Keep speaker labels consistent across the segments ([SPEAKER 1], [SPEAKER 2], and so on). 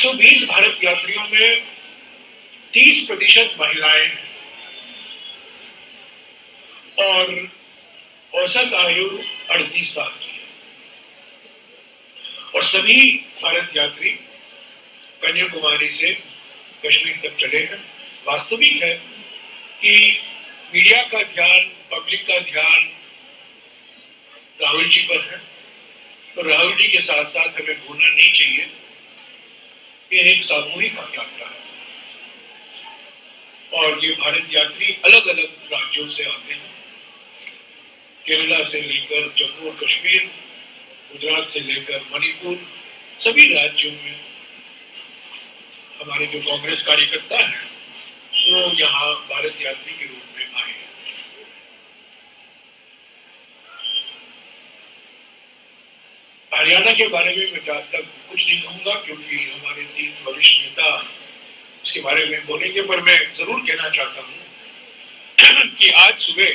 [SPEAKER 1] 120 भारत यात्रियों में 30% महिलाएं हैं और औसत आयु 38 साल की है और सभी भारत यात्री कन्याकुमारी से कश्मीर तक चले हैं। वास्तविक है कि मीडिया का ध्यान, पब्लिक का ध्यान राहुल जी पर है, तो राहुल जी के साथ साथ हमें भूलना नहीं चाहिए कि एक सामूहिक यात्रा है और ये भारत यात्री अलग अलग राज्यों से आते हैं, केरला से लेकर जम्मू और कश्मीर, गुजरात से लेकर मणिपुर, सभी राज्यों में हमारे जो कांग्रेस कार्यकर्ता हैं वो यहाँ भारत यात्री के रूप में आए हैं। हरियाणा के बारे में मैं ज्यादा कुछ नहीं कहूंगा क्योंकि हमारे 3 वरिष्ठ नेता उसके बारे में बोलेंगे, पर मैं जरूर कहना चाहता हूं कि आज सुबह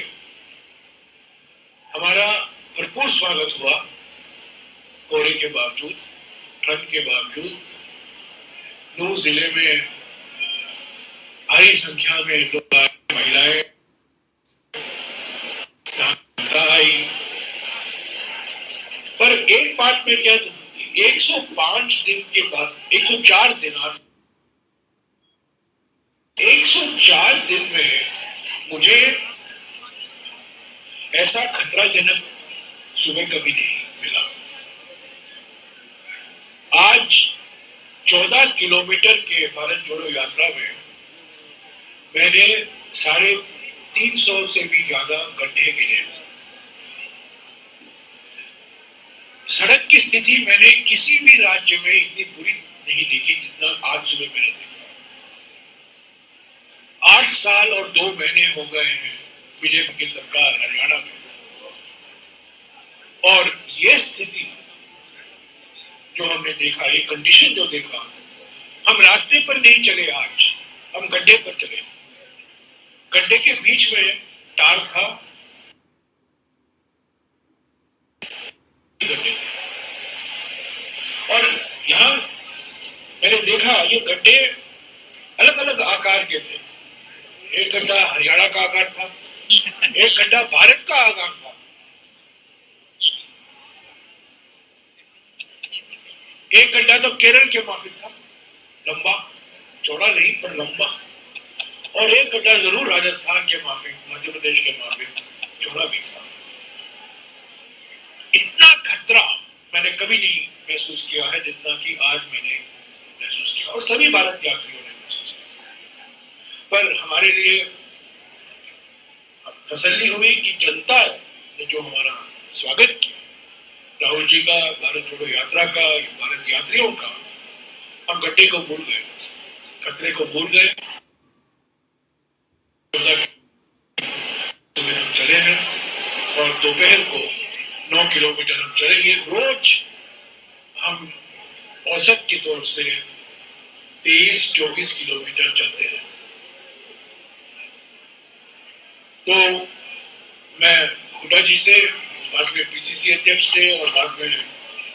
[SPEAKER 1] हमारा भरपूर स्वागत हुआ। कोहरे के बावजूद, ठंड के बावजूद नूह जिले में भारी संख्या में लोग आए, महिलाएं आई। पर एक बात में क्या, 105 दिन के बाद 104 दिन, 104 दिन में मुझे ऐसा खतराजनक सुबह कभी नहीं मिला। आज 14 किलोमीटर के भारत जोड़ो यात्रा में मैंने 350 से भी ज्यादा गड्ढे गिने। सड़क की स्थिति मैंने किसी भी राज्य में इतनी बुरी नहीं देखी जितना आज सुबह मैंने देखा। 8 साल और 2 महीने हो गए हैं बीजेपी की सरकार हरियाणा में, और ये स्थिति जो हमने देखा, ये कंडीशन जो देखा, हम रास्ते पर नहीं चले, आज हम गड्ढे पर चले। गड्ढे के बीच में टार था, और यहां मैंने देखा ये गड्ढे अलग अलग आकार के थे। एक गड्ढा हरियाणा का आकार था, एक गड्ढा भारत का आकार था, एक गड्ढा तो केरल के माफिक था, लंबा, चौड़ा नहीं पर लंबा, और एक गड्ढा जरूर राजस्थान के माफिक, मध्य प्रदेश के माफिक चौड़ा भी था। इतना खतरा मैंने कभी नहीं महसूस किया है जितना कि आज मैंने महसूस किया, और सभी भारत यात्रियों ने महसूस किया। पर हमारे लिए तसल्ली हुई कि जनता ने जो हमारा स्वागत किया, राहुल जी का, भारत जोड़ो यात्रा का, भारत यात्रियों का, हम गड्ढे को भूल गए, खतरे को भूल गए। हम चले हैं और दोपहर को 9 किलोमीटर हम चलेंगे। रोज हम औसत के तौर से 23-24 किलोमीटर चलते हैं। तो मैं हुड्डा जी से, बाद में पीसीसी अध्यक्ष से और बाद में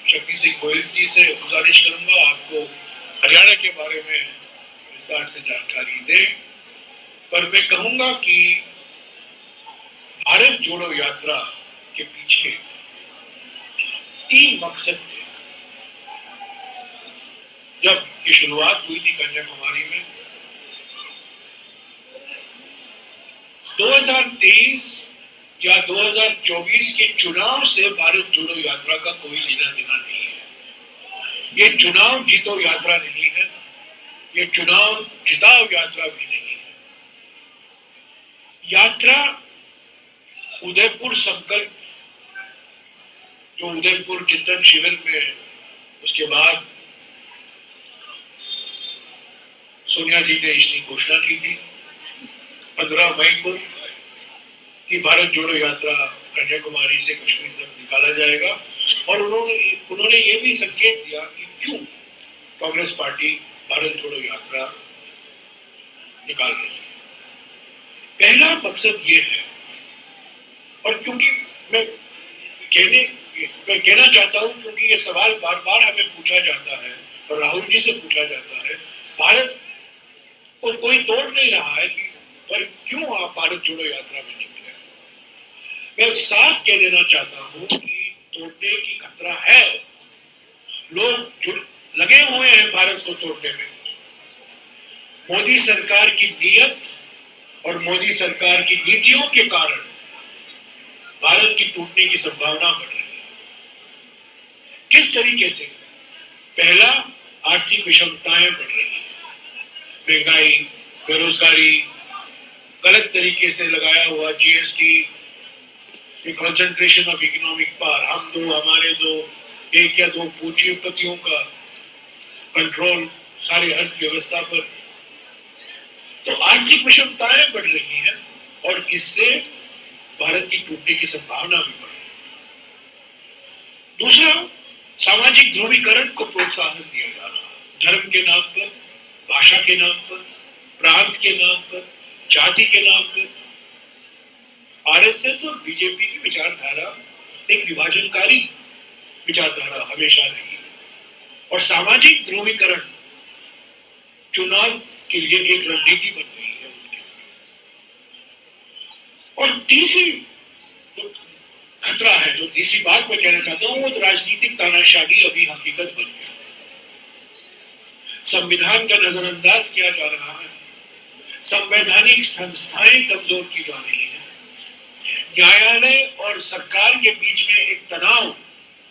[SPEAKER 1] शक्ति सिंह गोयल जी से गुजारिश करूंगा आपको हरियाणा के बारे में विस्तार से जानकारी दें। पर मैं कहूंगा कि भारत जोड़ो यात्रा के पीछे 3 मकसद थे। जब ये शुरुआत हुई थी कन्याकुमारी में, 2023 या 2024 के चुनाव से भारत जोड़ो यात्रा का कोई लेना देना नहीं है। ये चुनाव जीतो यात्रा नहीं है, ये चुनाव जिताओ यात्रा भी नहीं है। यात्रा उदयपुर संकल्प, जो उदयपुर चिंतन शिविर में, उसके बाद सोनिया जी ने इसकी घोषणा की थी 15 मई को कि भारत जोड़ो यात्रा कन्याकुमारी से कश्मीर तक निकाला जाएगा, और उन्होंने ये भी संकेत दिया कि क्यों कांग्रेस पार्टी भारत जोड़ो यात्रा निकाल रही है। पहला मकसद ये है, और क्योंकि मैं कहना चाहता हूं क्योंकि ये सवाल बार बार हमें पूछा जाता है, और राहुल जी से पूछा जाता है, भारत को कोई तोड़ नहीं रहा है कि पर क्यों आप भारत जोड़ो यात्रा में निकले? मैं साफ कह देना चाहता हूं कि तोड़ने की खतरा है। लोग जुड़ लगे हुए हैं भारत को तोड़ने में। मोदी सरकार की नीयत और मोदी सरकार की नीतियों के कारण भारत की टूटने की संभावना बढ़ रही है। किस तरीके से? पहला, आर्थिक विषमताएं बढ़ रही है, महंगाई, बेरोजगारी, गलत तरीके से लगाया हुआ GST, concentration of economic power, हम दो हमारे दो, एक या दो पूंजीपतियों का कंट्रोल सारी अर्थव्यवस्था पर। तो आर्थिक विषमताएं बढ़ रही हैं और इससे भारत की टूटने की संभावना भी बढ़ रही है। दूसरा, सामाजिक ध्रुवीकरण को प्रोत्साहन दिया जा रहा है, धर्म के नाम पर, भाषा के नाम पर, प्रांत के नाम पर, जाति के नाम पर। आरएसएस और बीजेपी की विचारधारा एक विभाजनकारी विचारधारा हमेशा रही है और सामाजिक ध्रुवीकरण चुनाव के लिए एक रणनीति बन गई है उनके। और तीसरी खतरा है, जो तीसरी बात मैं कहना चाहता हूं, वो तो राजनीतिक तानाशाही अभी हकीकत बन गई। संविधान का नजरअंदाज किया जा रहा है, संवैधानिक संस्थाएं कमजोर की जा रही है, न्यायालय और सरकार के बीच में एक तनाव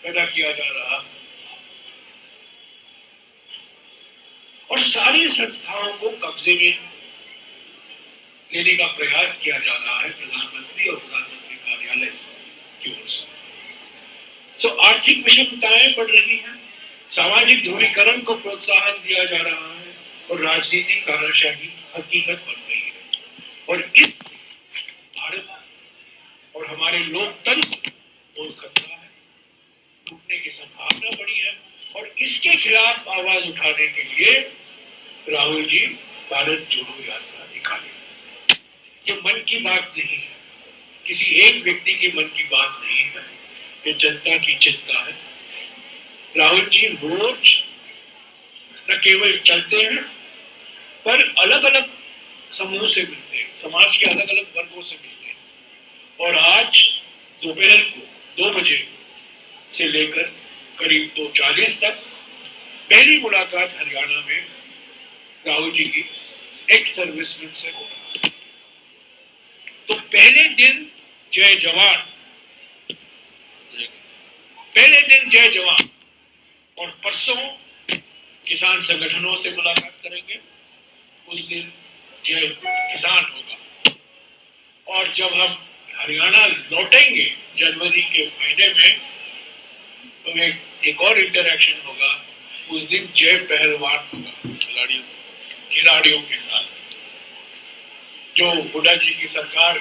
[SPEAKER 1] पैदा किया जा रहा है और सारी संस्थाओं को कब्जे में लेने का प्रयास किया जा रहा है प्रधानमंत्री और प्रधानमंत्री कार्यालय की ओर से। तो आर्थिक विषमताएं बढ़ रही हैं, सामाजिक ध्रुवीकरण को प्रोत्साहन दिया जा रहा है और राजनीतिक तानाशाही हकीकत बन रही है। और इस भारत और हमारे लोकतंत्र बहुत खतरा है, टूटने की संभावना बड़ी है। और इसके खिलाफ आवाज उठाने के लिए राहुल जी भारत जोड़ो यात्रा निकाले। ये मन की बात नहीं है, किसी एक व्यक्ति के मन की बात नहीं है, ये जनता की चिंता है। राहुल जी रोज न केवल चलते हैं पर अलग अलग समूह से मिलते हैं, समाज के अलग अलग वर्गों से मिलते हैं। और आज दोपहर को 2 बजे से लेकर करीब 2:40 तक पहली मुलाकात हरियाणा में राहुल जी की एक्स सर्विसमैन से हो रहा है। तो पहले दिन जय जवान, और परसों किसान संगठनों से मुलाकात करेंगे, उस दिन जय किसान होगा। और जब हम हरियाणा लौटेंगे जनवरी के महीने में, तो एक और इंटरैक्शन होगा, उस दिन जय पहलवान होगा खिलाड़ियों के साथ, जो हुड्डा जी की सरकार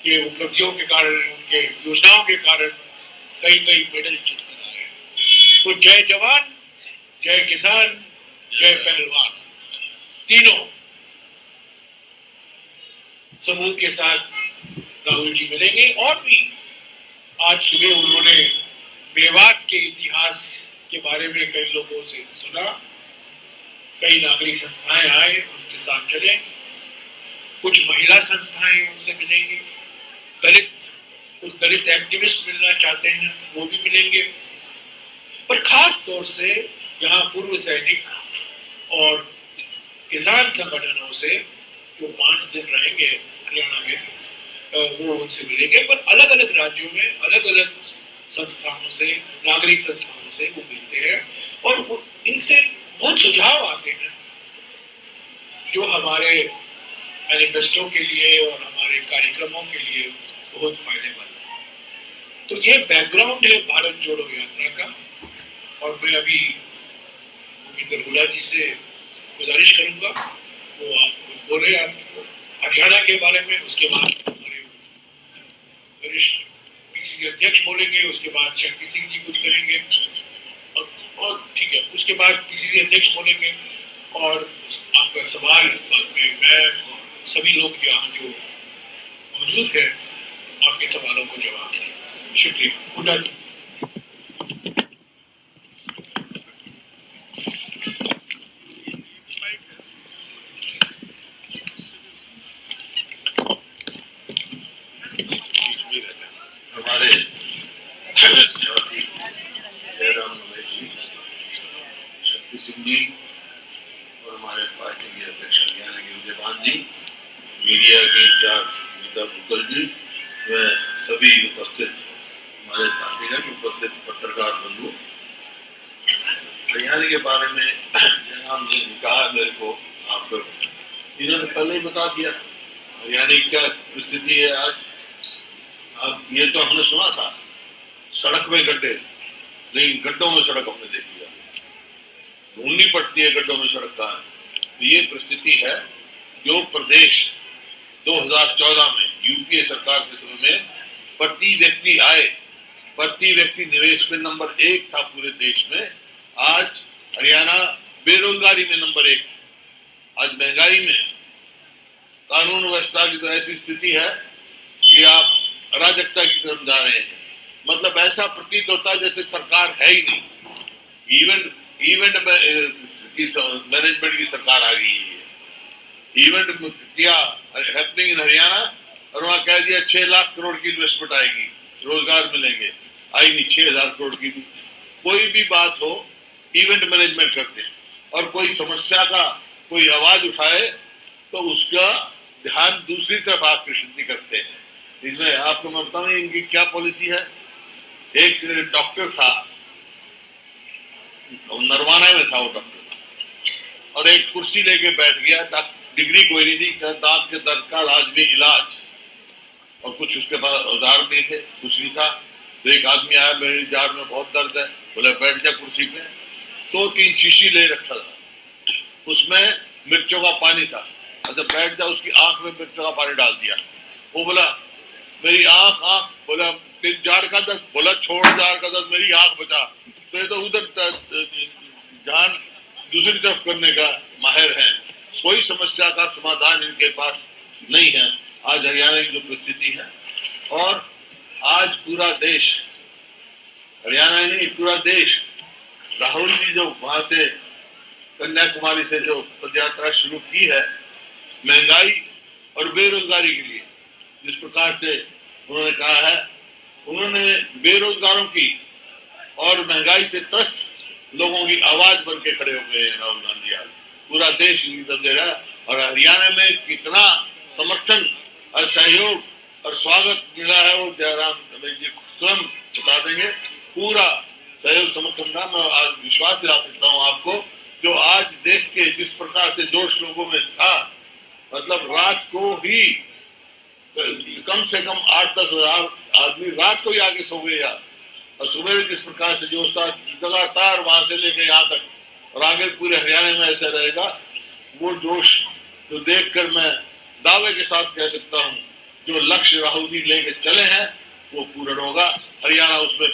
[SPEAKER 1] के उपलब्धियों के कारण, उनके योजनाओं के कारण कई मेडल जीत कर आए हैं। तो जय जवान, जय किसान, जय पहलवान, तीनों समूह के साथ राहुल जी मिलेंगे। और भी आज सुबह उन्होंने मेवात के इतिहास के बारे में कई लोगों से सुना, कई नागरिक संस्थाएं आए, उनके साथ चले, कुछ महिला संस्थाएं उनसे मिलेंगी, कुछ दलित एक्टिविस्ट मिलना चाहते हैं वो भी मिलेंगे। पर खास तौर से यहाँ पूर्व सैनिक और किसान संगठनों से जो 5 दिन रहेंगे हरियाणा में, वो उनसे मिलेंगे। पर अलग अलग राज्यों में अलग अलग संस्थाओं से, नागरिक संस्थाओं से वो मिलते हैं और इनसे बहुत सुझाव आते हैं जो हमारे मैनिफेस्टो के लिए और हमारे कार्यक्रमों के लिए बहुत फायदेमंद है। तो ये बैकग्राउंड है भारत जोड़ो यात्रा का। और मैं अभी भूपेंद्र हुड्डा जी से गुजारिश करूंगा वो आप बोले आपको हरियाणा के बारे में, उसके बाद हमारे वरिष्ठ पीसीसी अध्यक्ष बोलेंगे, उसके बाद शक्ति सिंह जी कुछ कहेंगे और ठीक है, उसके बाद पीसीसी अध्यक्ष बोलेंगे और आपका सवाल बाद में मैं और सभी लोग यहाँ जो मौजूद है आपके सवालों को जवाब देंगे। शुक्रिया। हुड्डा जी।
[SPEAKER 2] सिंह जी और हमारे पार्टी के अध्यक्ष हरियाणा के विजयपाल जी, मीडिया के इंचार्ज गीता बुद्धल जी, व सभी उपस्थित हमारे साथीगण, उपस्थित पत्रकार बंधु। हरियाणा के बारे में जयराम जी ने कहा, मेरे को आप इन्होंने पहले ही बता दिया हरियाणा की क्या स्थिति है आज। अब ये तो हमने सुना था सड़क में गड्ढे, लेकिन गड्ढों में सड़क हमने देखी है, ढूंढनी पड़ती है गड्ढों में सड़क का। तो ये परिस्थिति है जो प्रदेश 2014 में यूपीए सरकार के समय में प्रति व्यक्ति निवेश में नंबर 1 था पूरे देश में। आज हरियाणा बेरोजगारी में नंबर 1 है। आज महंगाई में, कानून व्यवस्था की तो ऐसी स्थिति है कि आप अराजकता की तरफ जा रहे हैं। मतलब ऐसा प्रतीत होता है जैसे सरकार है ही नहीं। इवेंट मैनेजमेंट की सरकार आ गई है। इवेंट किया हैपनिंग इन हरियाणा और वहां कह दिया 6 लाख करोड़ की इन्वेस्टमेंट आएगी, रोजगार मिलेंगे, आई नहीं 6,000 करोड़ की। कोई भी बात हो इवेंट मैनेजमेंट करते हैं, और कोई समस्या का कोई आवाज उठाए तो उसका ध्यान दूसरी तरफ आकर्षित नहीं करते हैं। इसमें आपको मैं बताऊं इनकी क्या पॉलिसी है। एक डॉक्टर था, नरवाना में था वो डॉक्टर, और एक कुर्सी लेके बैठ गया, डिग्री कोई नहीं थी, दांत के दर्द का लाजमी इलाज, और कुछ उसके पास औजार नहीं थे, कुछ नहीं था। तो एक आदमी आया, मेरी जाड़ में बहुत दर्द है, बोले बैठ जा कुर्सी पे। 2-3 शीशी ले रखा था, उसमें मिर्चों का पानी था। अच्छा बैठ जा, उसकी आंख में मिर्चों का पानी डाल दिया। वो बोला मेरी आंख बोला तेरी जाड़ का दर्द, बोला छोड़ जाड़ का दर्द, मेरी आंख बचा। तो ये तो उधर ध्यान दूसरी तरफ करने का माहिर है। कोई समस्या का समाधान इनके पास नहीं है। आज हरियाणा की जो परिस्थिति है, और आज पूरा देश, हरियाणा ही नहीं पूरा देश, राहुल जी जो वहां से कन्याकुमारी से जो पदयात्रा शुरू की है महंगाई और बेरोजगारी के लिए, जिस प्रकार से उन्होंने कहा है, उन्होंने बेरोजगारों की और महंगाई से त्रस्त लोगों की आवाज बन के खड़े हो गए हैं राहुल गांधी। आज पूरा देश इनकी तरफ दे रहा है, और हरियाणा में कितना समर्थन और सहयोग और स्वागत मिला है वो जयराम रमेश जी स्वयं बता देंगे। पूरा सहयोग समर्थन का मैं आज विश्वास दिला सकता हूँ आपको, जो आज देख के जिस प्रकार से जोश लोगों में था, मतलब रात को ही कम से कम 8-10 हजार आदमी रात को ही आके सो गए यार, और सुबह जिस प्रकार से जोश था लगातार वहां से लेके यहाँ तक, और आगे पूरे हरियाणा में ऐसा रहेगा। वो जोश तो देखकर मैं दावे के साथ कह सकता हूँ, जो लक्ष्य राहुल जी लेके चले हैं वो पूर्ण होगा। हरियाणा उसमें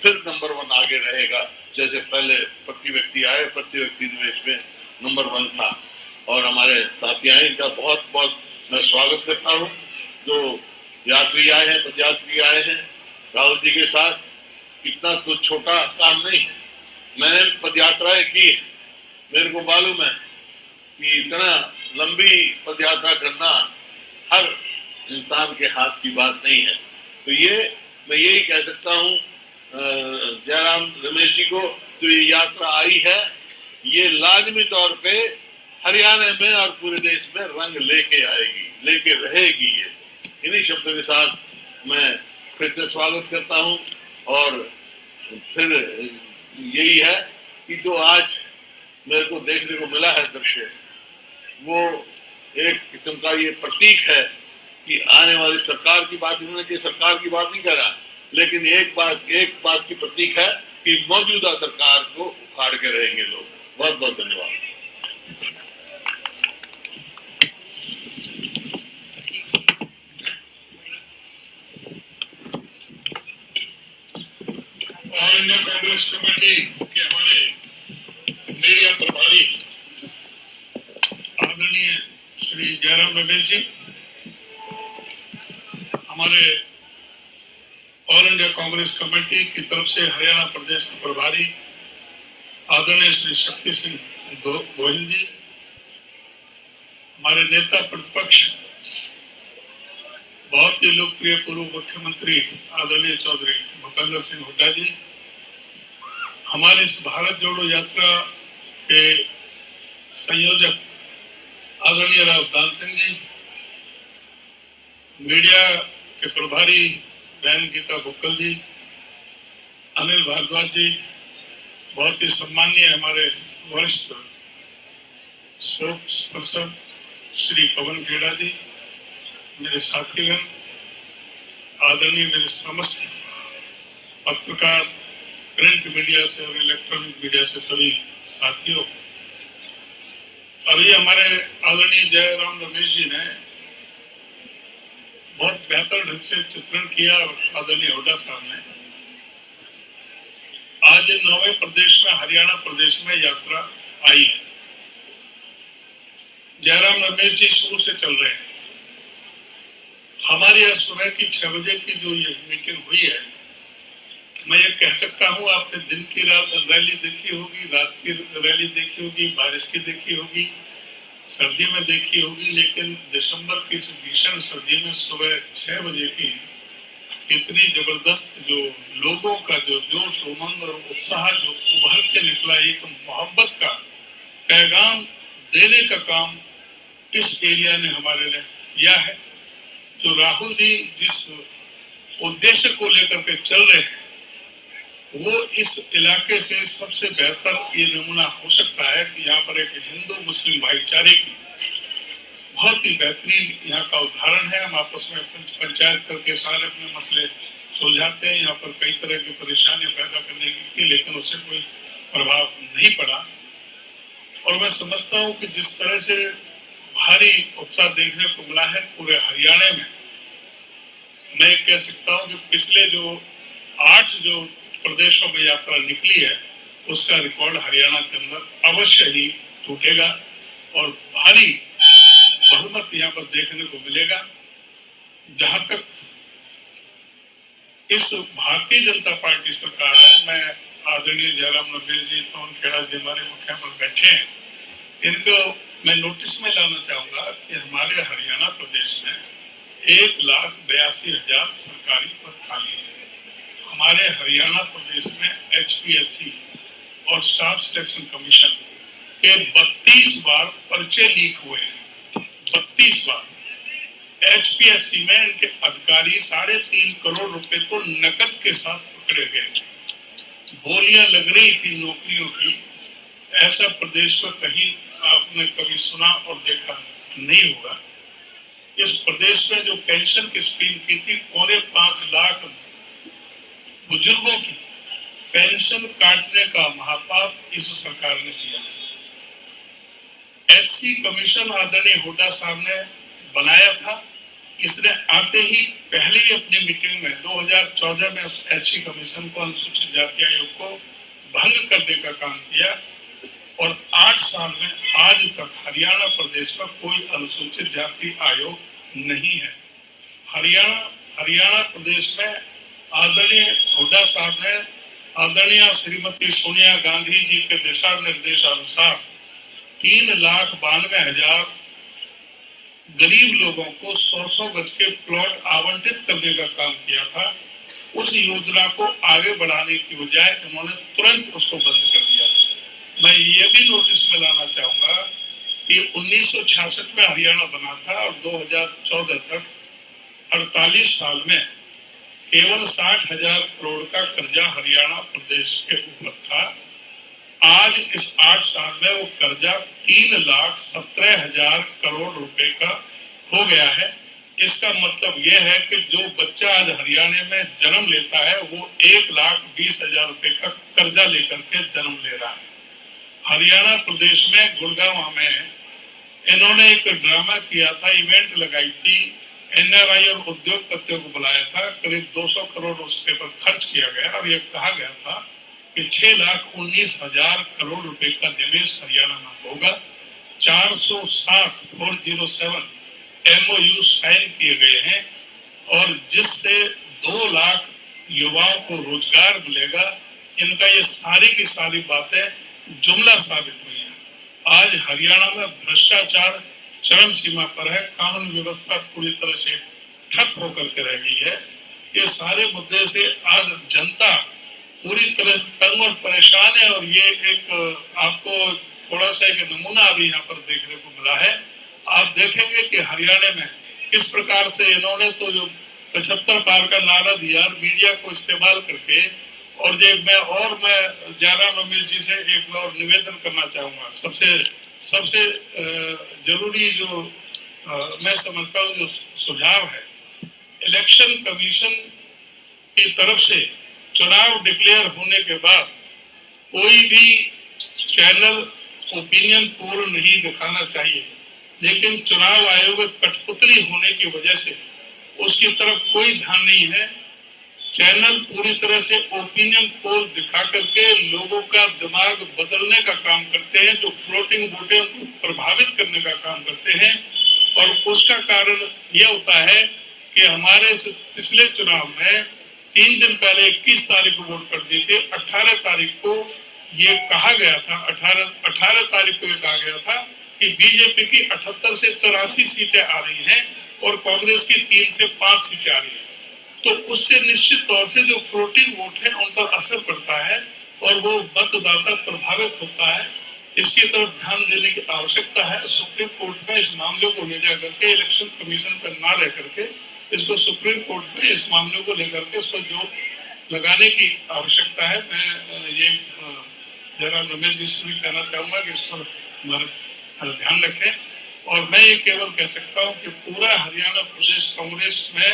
[SPEAKER 2] फिर नंबर 1 आगे रहेगा, जैसे पहले प्रति व्यक्ति निवेश में नंबर 1 था। और हमारे साथी आए, इनका बहुत बहुत मैं स्वागत करता हूँ। जो यात्री आए हैं, पदयात्री आए हैं राहुल जी के साथ, इतना कुछ छोटा काम नहीं है। मैंने पदयात्राएं की है, मेरे को मालूम है कि इतना लंबी पदयात्रा करना हर इंसान के हाथ की बात नहीं है। तो ये मैं यही कह सकता हूँ जयराम रमेश जी को, तो ये यात्रा आई है, ये लाजमी तौर पे हरियाणा में और पूरे देश में रंग लेके आएगी, लेके रहेगी। ये इन्हीं शब्दों के साथ मैं फिर से स्वागत करता हूँ। और फिर यही है कि जो आज मेरे को देखने को मिला है दृश्य, वो एक किस्म का ये प्रतीक है कि आने वाली सरकार की बात, इन्होंने की सरकार की बात नहीं कर रहा, लेकिन एक बात की प्रतीक है कि मौजूदा सरकार को उखाड़ के रहेंगे लोग। बहुत बहुत धन्यवाद।
[SPEAKER 1] ऑल इंडिया कांग्रेस कमेटी के हमारे मीडिया प्रभारी आदरणीय श्री जयराम रमेश जी, हमारे ऑल इंडिया कांग्रेस कमेटी की तरफ से हरियाणा प्रदेश के प्रभारी आदरणीय श्री शक्ति सिंह गोहिल जी, हमारे नेता प्रतिपक्ष बहुत ही लोकप्रिय पूर्व मुख्यमंत्री आदरणीय चौधरी भूपेंद्र सिंह हुड्डा जी, हमारे इस भारत जोड़ो यात्रा
[SPEAKER 3] के संयोजक आदरणीय राव दान सिंह जी, मीडिया के प्रभारी बहन गीता बुक्कल जी, अनिल भारद्वाज जी, बहुत ही सम्मानीय हमारे वरिष्ठ स्पोर्ट्स पर्सन श्री पवन खेड़ा जी, मेरे साथीगण, आदरणीय मेरे समस्त पत्रकार, प्रिंट मीडिया से और इलेक्ट्रॉनिक मीडिया से सभी साथियों, अभी हमारे आदरणीय जयराम रमेश जी ने बहुत बेहतर ढंग से चित्रण किया और आदरणीय हुड्डा साहब ने आज 9वें प्रदेश में, हरियाणा प्रदेश में यात्रा आई है। जयराम रमेश जी शुरू से चल रहे हैं। हमारी आज सुबह की 6 बजे की जो ये मीटिंग हुई है, मैं ये कह सकता हूँ आपने दिन की रात रैली देखी होगी, रात की रैली देखी होगी, बारिश की देखी होगी, सर्दी में देखी होगी, लेकिन दिसंबर की इस भीषण सर्दी में सुबह 6 बजे की इतनी जबरदस्त जो लोगों का जो जोश उमंग और उत्साह जो उभर के निकला, एक मोहब्बत का पैगाम देने का काम इस एरिया ने हमारे लिए किया है। जो राहुल जी जिस उद्देश्य को लेकर के चल रहे हैं, वो इस इलाके से सबसे बेहतर ये नमूना हो सकता है कि यहाँ पर एक हिंदू मुस्लिम भाईचारे की बहुत ही बेहतरीन यहाँ का उदाहरण है। हम आपस में पंचायत करके सारे अपने मसले सुलझाते हैं। यहाँ पर कई तरह की परेशानियां पैदा करने की, लेकिन उससे कोई प्रभाव नहीं पड़ा। और मैं समझता हूँ कि जिस तरह से भारी उत्साह देखने को मिला है पूरे हरियाणा में, मैं ये कह सकता हूँ कि पिछले जो 8 जो प्रदेशों में यात्रा निकली है, उसका रिकॉर्ड हरियाणा के अंदर अवश्य ही टूटेगा और भारी बहुमत यहाँ पर देखने को मिलेगा। जहां तक इस भारतीय जनता पार्टी सरकार है, मैं आदरणीय जयराम रमेश जी, पवन खेड़ा जी हमारे मुखिया पर बैठे हैं, इनको मैं नोटिस में लाना चाहूंगा कि हमारे हरियाणा प्रदेश में 1,82,000 सरकारी पद खाली है। हमारे हरियाणा प्रदेश में HPSC और स्टाफ सिलेक्शन कमीशन के 32 बार पर्चे लीक हुए हैं। 32 बार HPSC में इनके अधिकारी 3.5 करोड़ रुपए को नकद के साथ पकड़े गए। बोलियां लग रही थी नौकरियों की। ऐसा प्रदेश में कहीं आपने कभी सुना और देखा नहीं होगा। इस प्रदेश में जो पेंशन की स्कीम की थी, 5.25 लाख बुजुर्गों की पेंशन काटने का महापाप इस सरकार ने किया। SC कमीशन आदरणीय हुड्डा साहब ने बनाया था। इसने आते ही पहले ही अपनी मीटिंग में 2014 में उस SC कमीशन को, अनुसूचित जाति आयोग को भंग करने का काम किया और 8 साल में आज तक हरियाणा प्रदेश में कोई अनुसूचित जाति आयोग नहीं है। हरियाणा प्रदेश में आदरणीय हुड्डा साहब ने आदरणीय श्रीमती सोनिया गांधी जी के दिशा निर्देशानुसार 3,92,000 गरीब लोगों को 100 गज के प्लॉट आवंटित करने का काम किया था। उस योजना को आगे बढ़ाने की बजाय इन्होंने तुरंत उसको बंद कर दिया। मैं ये भी नोटिस में लाना चाहूंगा कि 1966 में हरियाणा बना था और 2014 तक 48 साल में केवल 60,000 करोड़ का कर्जा हरियाणा प्रदेश के ऊपर था। आज इस 8 साल में वो कर्जा 3,17,000 करोड़ रुपए का हो गया है। इसका मतलब यह है कि जो बच्चा आज हरियाणा में जन्म लेता है वो 1,20,000 रुपए का कर्जा लेकर के जन्म ले रहा है। हरियाणा प्रदेश में गुड़गांव में इन्होंने एक ड्रामा किया था, इवेंट लगाई थी, NRI और उद्योगपतियों को बुलाया था, करीब 200 करोड़ उस पर खर्च किया गया और यह कहा गया था कि 6,19,000 करोड़ रुपए का निवेश हरियाणा में होगा। 407 MOU साइन किए गए हैं और जिससे 2 लाख युवाओं को रोजगार मिलेगा। इनका ये सारी की सारी बातें जुमला साबित हुई है। आज हरियाणा में भ्रष्टाचार चरम सीमा पर है, कानून व्यवस्था पूरी तरह से ठप होकर के रह गई है। ये सारे मुद्दे से आज जनता पूरी तरह से तंग और परेशान है और ये एक आपको थोड़ा सा एक नमूना अभी यहाँ पर देखने को मिला है। आप देखेंगे कि हरियाणा में किस प्रकार से इन्होंने तो जो 75 पार का नारा दिया मीडिया को इस्तेमाल करके। और मैं जयराम रमेश जी से एक और निवेदन करना चाहूंगा। सबसे जरूरी जो मैं समझता हूँ जो सुझाव है, इलेक्शन कमीशन की तरफ से चुनाव डिक्लेयर होने के बाद कोई भी चैनल ओपिनियन पोल नहीं दिखाना चाहिए, लेकिन चुनाव आयोग कठपुतली होने की वजह से उसकी तरफ कोई ध्यान नहीं है। चैनल पूरी तरह से ओपिनियन पोल दिखा करके लोगों का दिमाग बदलने का काम करते हैं, जो फ्लोटिंग वोटों को प्रभावित करने का काम करते हैं। और उसका कारण यह होता है कि हमारे पिछले चुनाव में 3 दिन पहले 21 तारीख को वोट कर दिए थे। 18 तारीख को ये कहा गया था 18 तारीख को ये कहा गया था कि बीजेपी की 78 से 83 सीटें आ रही हैं और कांग्रेस की 3 से 5 सीटें आ रही हैं। तो उससे निश्चित तौर से जो फ्लोटिंग वोट है उन पर असर पड़ता है और वो मतदाता प्रभावित होता है। इसकी तरफ ध्यान देने की आवश्यकता है। सुप्रीम कोर्ट में इस मामले को ले जा करके इलेक्शन कमीशन पर ना रह करके इसको सुप्रीम कोर्ट में इस मामले को लेकर के इसको जो लगाने की आवश्यकता है। मैं ये जयराम रमेश जी से भी कहना चाहूंगा कि इस पर हमारा ध्यान रखें। और मैं ये केवल कह सकता हूँ कि पूरा हरियाणा प्रदेश कांग्रेस में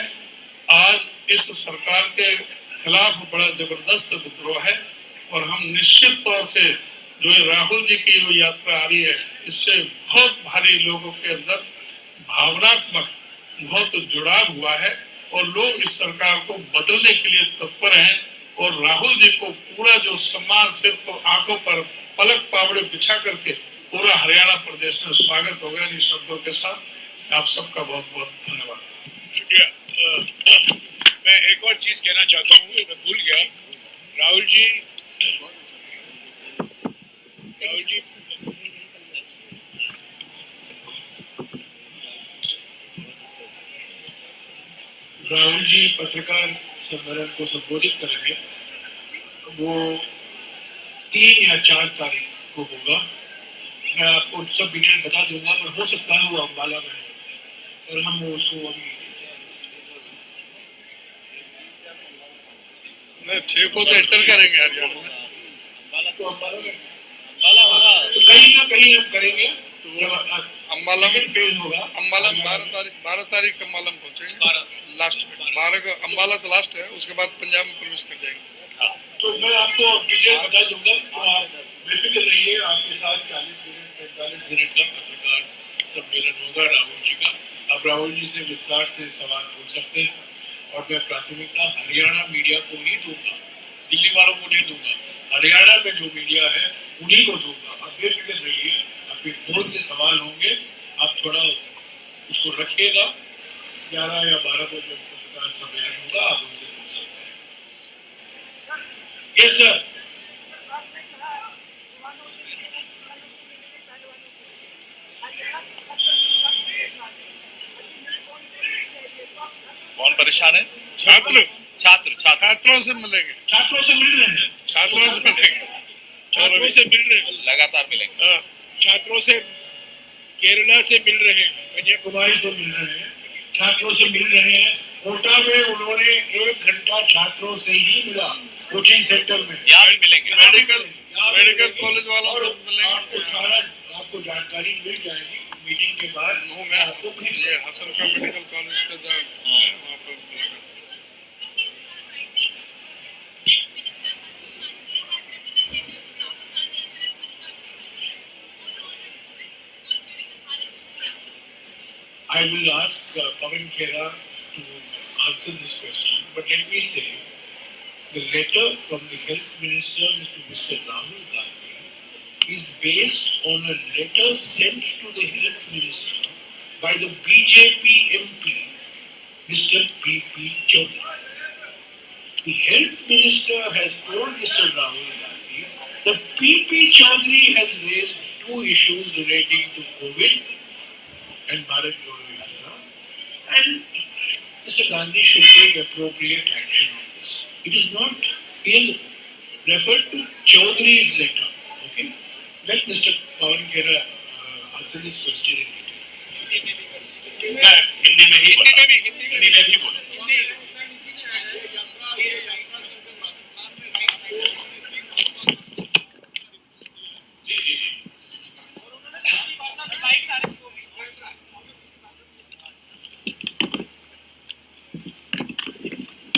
[SPEAKER 3] आज इस सरकार के खिलाफ बड़ा जबरदस्त विद्रोह है। और हम निश्चित तौर से जो राहुल जी की जो यात्रा आ रही है, इससे बहुत भारी लोगों के अंदर भावनात्मक बहुत जुड़ाव हुआ है और लोग इस सरकार को बदलने के लिए तत्पर हैं। और राहुल जी को पूरा जो सम्मान सिर्फ तो आंखों पर पलक पावड़े बिछा करके पूरा हरियाणा प्रदेश में स्वागत होगा। इन शब्दों के साथ आप सबका बहुत बहुत धन्यवाद।
[SPEAKER 1] शुक्रिया। मैं एक और चीज कहना चाहता हूँ, मैं भूल गया। राहुल जी पत्रकार सम्मेलन को संबोधित करेंगे। वो 3 या 4 तारीख को होगा। मैं आपको सब डिटेल बता दूंगा, पर हो सकता है वो अम्बाला में हो और हम उसको अभी
[SPEAKER 3] 6 को तो एंटर करेंगे हरियाणा में।
[SPEAKER 1] तो कहीं ना कहीं हम करेंगे।
[SPEAKER 3] अम्बाला में
[SPEAKER 1] फेज होगा।
[SPEAKER 3] अम्बाला 12 तारीख अम्बाला में पहुंचेंगे लास्ट में। 12 को अम्बाला तो लास्ट है, उसके बाद पंजाब में प्रवेश कर जाएंगे।
[SPEAKER 1] तो मैं आपको डिटेल बता दूंगा, तो आप बेफिक्र रहिए। आपके साथ 40-45 मिनट का पत्रकार सम्मेलन होगा राहुल जी का। आप राहुल जी से विस्तार से सवाल पूछ सकते हैं और मैं प्राथमिकता हरियाणा मीडिया को ही दूंगा, दिल्ली वालों को नहीं दूंगा। हरियाणा में जो मीडिया है उन्हीं को दूंगा। आप बेफिक्र रहिए, आपके फोन से सवाल होंगे, आप थोड़ा उसको रखिएगा। 11 या 12 को जब पत्रकार सम्मेलन होगा आप उनसे पूछ सकते हैं। Yes sir.
[SPEAKER 4] कौन परेशान है?
[SPEAKER 3] छात्रों से मिलेंगे।
[SPEAKER 1] छात्रों से मिल रहे हैं।
[SPEAKER 3] छात्रों से मिलेंगे।
[SPEAKER 1] छात्रों से मिल रहे हैं।
[SPEAKER 4] लगातार मिलेंगे।
[SPEAKER 1] छात्रों से केरला से मिल रहे हैं, कन्याकुमारी से मिल रहे हैं, छात्रों से मिल रहे हैं। कोटा में उन्होंने 1 घंटा छात्रों से ही मिला, कोचिंग सेंटर में।
[SPEAKER 4] यहाँ भी मिलेंगे।
[SPEAKER 3] मेडिकल कॉलेज वालों से मिलेंगे।
[SPEAKER 1] आपको सारा आपको जानकारी मिल जाएगी मीटिंग के बाद।
[SPEAKER 3] मैं आपको ये हसन का मेडिकल कॉलेज का जहाँ वहाँ पर मिलेगा।
[SPEAKER 1] I will ask Pawan Khera to answer this question, but let me say, the letter from the Health Minister to Mr. Rahul Gandhi is based on a letter sent to the Health Minister by the BJP MP, Mr. P.P. Chaudhary. The Health Minister has told Mr. Rahul Gandhi that P.P. Chaudhary has raised 2 issues relating to COVID and Bharat Jodo Yatra, and Mr. Gandhi should take appropriate action on this. It is not, he has referred to Chaudhary's letter, okay? Let Mr. Pawan Khera answer this question.
[SPEAKER 4] मैं हिंदी में ही बोला जी जी जी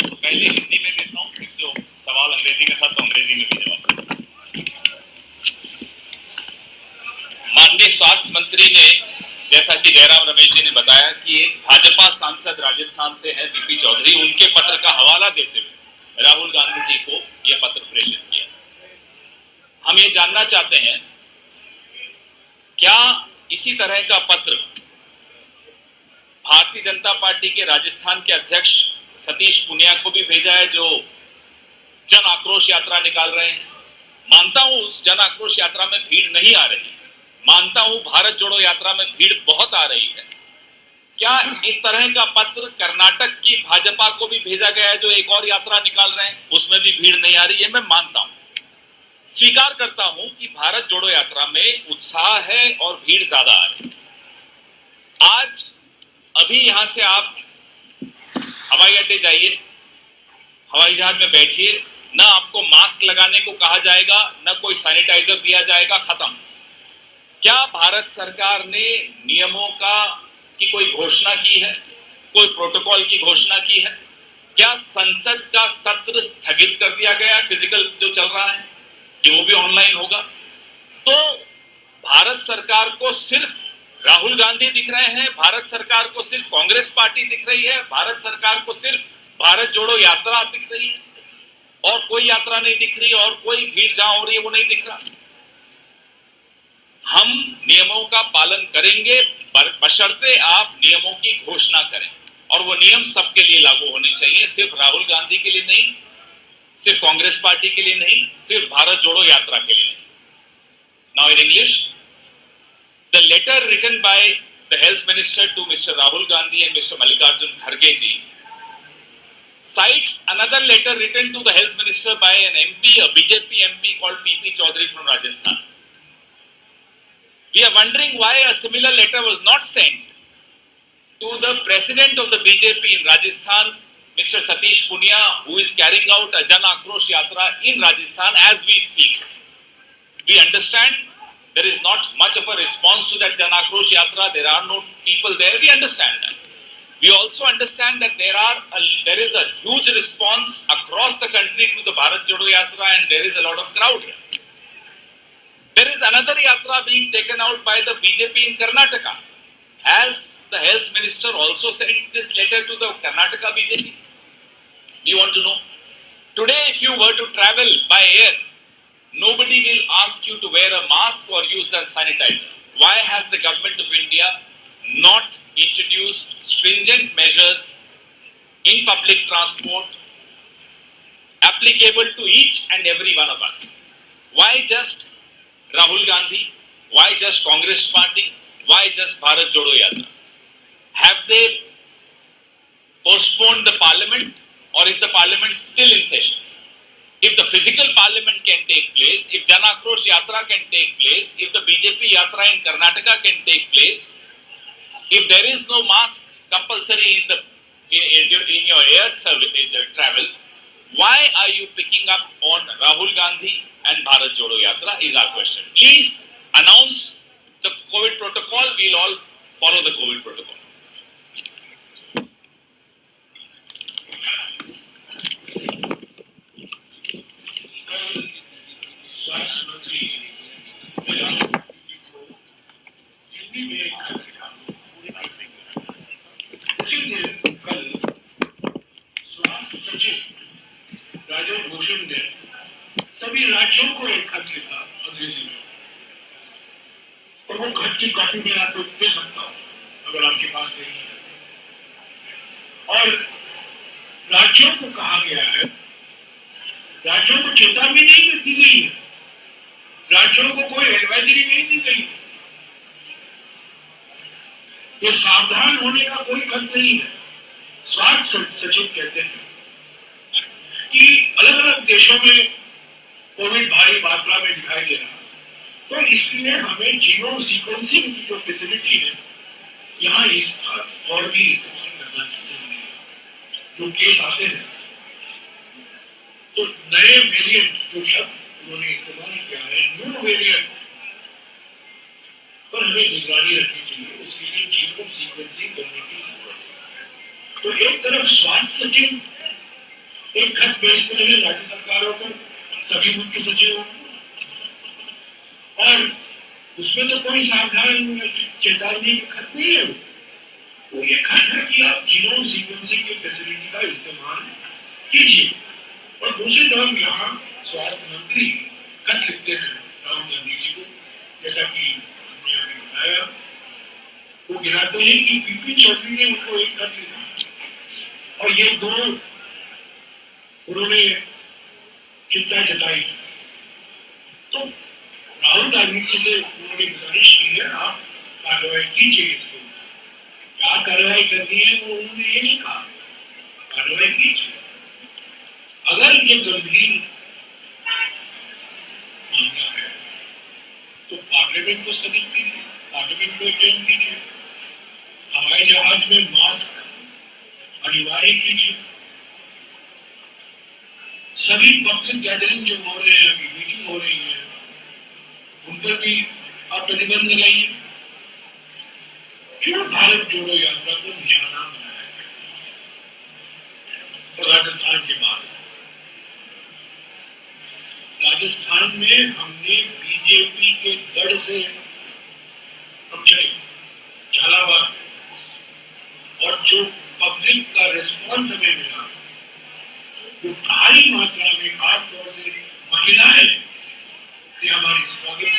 [SPEAKER 4] तो पहले हिंदी में देता हूँ, फिर जो सवाल अंग्रेजी में था तो अंग्रेजी में भी जवाब। माननीय स्वास्थ्य मंत्री ने, जैसा कि जयराम रमेश जी ने बताया, कि एक भाजपा सांसद राजस्थान से है बीपी चौधरी, उनके पत्र का हवाला देते हुए राहुल गांधी जी को यह पत्र प्रेषित किया। हम ये जानना चाहते हैं, क्या इसी तरह का पत्र भारतीय जनता पार्टी के राजस्थान के अध्यक्ष सतीश पुनिया को भी भेजा है, जो जन आक्रोश यात्रा निकाल रहे हैं? मानता हूं उस जन आक्रोश यात्रा में भीड़ नहीं आ रही, मानता हूं भारत जोड़ो यात्रा में भीड़ बहुत आ रही है। क्या इस तरह का पत्र कर्नाटक की भाजपा को भी भेजा गया है, जो एक और यात्रा निकाल रहे हैं, उसमें भी भीड़ नहीं आ रही है? मैं मानता हूं, स्वीकार करता हूं कि भारत जोड़ो यात्रा में उत्साह है और भीड़ ज्यादा आ रही है। आज अभी यहां से आप हवाई अड्डे जाइए, हवाई जहाज में बैठिए, ना आपको मास्क लगाने को कहा जाएगा, ना कोई सैनिटाइजर दिया जाएगा, खत्म। क्या भारत सरकार ने नियमों की कोई घोषणा की है, कोई प्रोटोकॉल की घोषणा की है? क्या संसद का सत्र स्थगित कर दिया गया है, फिजिकल जो चल रहा है, कि वो भी ऑनलाइन होगा? तो भारत सरकार को सिर्फ राहुल गांधी दिख रहे हैं, भारत सरकार को सिर्फ कांग्रेस पार्टी दिख रही है, भारत सरकार को सिर्फ भारत जोड़ो यात्रा दिख रही है, और कोई यात्रा नहीं दिख रही, और कोई भीड़ जहां हो रही है वो नहीं दिख रहा। हम नियमों का पालन करेंगे, बशर्ते आप नियमों की घोषणा करें, और वो नियम सबके लिए लागू होने चाहिए, सिर्फ राहुल गांधी के लिए नहीं, सिर्फ कांग्रेस पार्टी के लिए नहीं, सिर्फ भारत जोड़ो यात्रा के लिए नहीं। Now in English, the letter written by the health minister to Mr. Rahul Gandhi and Mr. Mallikarjun Kharge ji cites another letter written to the health minister by an MP, a BJP MP called PP Chaudhary from Rajasthan. We are wondering why a similar letter was not sent to the president of the BJP in Rajasthan, Mr. Satish Punia, who is carrying out a Jan Akrosh Yatra in Rajasthan as we speak. We understand there is not much of a response to that Jan Akrosh Yatra. There are no people there. We understand that. We also understand that there is a huge response across the country to the Bharat Jodo Yatra, and there is a lot of crowd here. There is another yatra being taken out by the BJP in Karnataka. Has the health minister also sent this letter to the Karnataka BJP? We want to know. Today, if you were to travel by air, nobody will ask you to wear a mask or use the sanitizer. Why has the government of India not introduced stringent measures in public transport applicable to each and every one of us? Why just Rahul Gandhi? Why just Congress party? Why just Bharat Jodo Yatra? Have they postponed the parliament, or is the parliament still in session? If the physical parliament can take place, if Jan Akrosh Yatra can take place, if the BJP Yatra in Karnataka can take place, if there is no mask compulsory in your air travel, why are you picking up on Rahul Gandhi and Bharat Jodo Yatra is our question. Please announce the COVID protocol. We'll all follow the COVID protocol.
[SPEAKER 1] स्वास्थ्य मंत्री हिंदी में उसी दिन कल स्वास्थ्य सचिव राजेश भूषण ने सभी राज्यों को एक खत लिखा अंग्रेजी में, और वो खत की कॉपी मैं आपको दे सकता हूं अगर आपके पास नहीं है। और राज्यों को कहा गया है, राज्यों को चेतावनी नहीं दी गई है, राज्यों को कोई एडवाइजरी नहीं दी गई है, ये सावधान होने का कोई खत नहीं है। स्वास्थ्य सचिव कहते हैं कि अलग अलग देशों में कोविड भारी मात्रा में दिखाई दे रहा, तो तो इसलिए हमें जीनोम सीक्वेंसिंग की जो फैसिलिटी है यहाँ इसका और भी इस्तेमाल करना चाहिए। जो केस आते हैं तो नए वेरिएंट जो शब्द उन्होंने इस्तेमाल किया है, न्यू वेरिएंट पर हमें निगरानी रखनी चाहिए। उसके लिए जीनोम सीक्वेंसिंग करने की जरूरत है। तो एक तरफ स्वास्थ्य सचिव एक खत भेजते हैं राज्य सरकारों को, सभी मुख्य सचिवों को, और उसमें तो कोई सावधान चेतावनी का खत नहीं है। वो ये खत है कि आप जीनोम सीक्वेंसिंग की फैसिलिटी का इस्तेमाल कीजिए। और दूसरी तरफ यहाँ स्वास्थ्य मंत्री खत लिखते हैं राहुल गांधी जी को, जैसा कि हमने अभी बताया। वो गिनाते हैं कि पीपी चौधरी ने उनको एक खत लिखा और ये दो उन्होंने चिंता जताई। तो राहुल गांधी जी से उन्होंने गुजारिश की है, आप कार्रवाई कीजिए इसको। क्या कार्रवाई करनी है वो उन्होंने ये नहीं कहा, कार्रवाई कीजिए। अगर ये गंभीर मामला है तो पार्लियामेंट को स्थगित कीजिए, पार्लियामेंट को एडजर्न कीजिए, हवाई जहाज में मास्क अनिवार्य कीजिए। सभी पब्लिक गैदरिंग जो हो रहे हैं, अभी मीटिंग हो रही है, उन पर भी आप प्रतिबंध लगाइए। क्यों भारत जोड़ो यात्रा को निशाना बनाया है? तो राजस्थान के बाद राजस्थान में हमने बीजेपी के गढ़ से हम चले, झालावाड़, और जो पब्लिक का रिस्पॉन्स हमें मिला वो भारी मात्रा में, खासतौर से महिलाएं ने हमारी स्वागत की।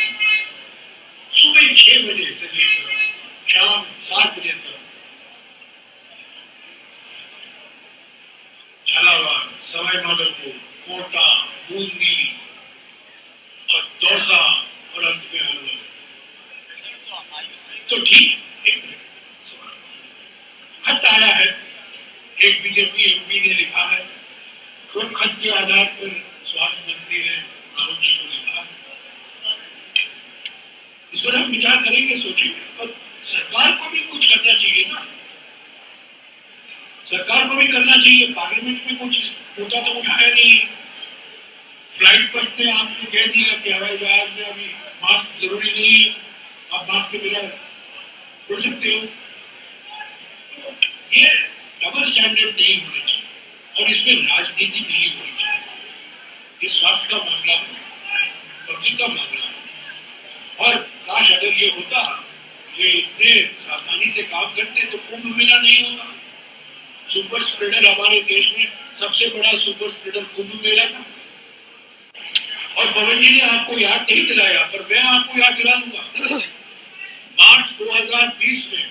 [SPEAKER 1] सुबह 6 बजे से लेकर शाम 7 बजे तक झालावाड़, सवाईमाधोपुर, कोटा, बूंदी और दौसा और अंत में अलवर। तो ठीक एक खत आया है, एक बीजेपी एमपी ने लिखा है, तो खत के आधार पर स्वास्थ्य मंत्री ने राहुल जी को लिखा। इस पर हम विचार करेंगे, सोचेंगे। और सरकार को भी कुछ करना चाहिए ना, सरकार को भी करना चाहिए। पार्लियामेंट में कुछ मुद्दा तो उठाया नहीं है। फ्लाइट पर ने आपने कह दिया कि हवाई जहाज में अभी मास्क जरूरी नहीं है, आप मास्क के बगैर उड़ सकते हो। ये डबल स्टैंडर्ड नहीं होना चाहिए और इसमें राजनीति नहीं होनी चाहिए। ये स्वास्थ्य का मामला है, पब्लिक का मामला है। और काश अगर ये होता, ये इतने सावधानी से काम करते तो कुंभ मेला नहीं होता। सुपर स्प्रेडर हमारे देश में सबसे बड़ा सुपर स्प्रेडर कुंभ मेला था। और पवन जी ने आपको याद नहीं दिलाया, पर मैं आपको याद दिला दूंगा। मार्च 2020 में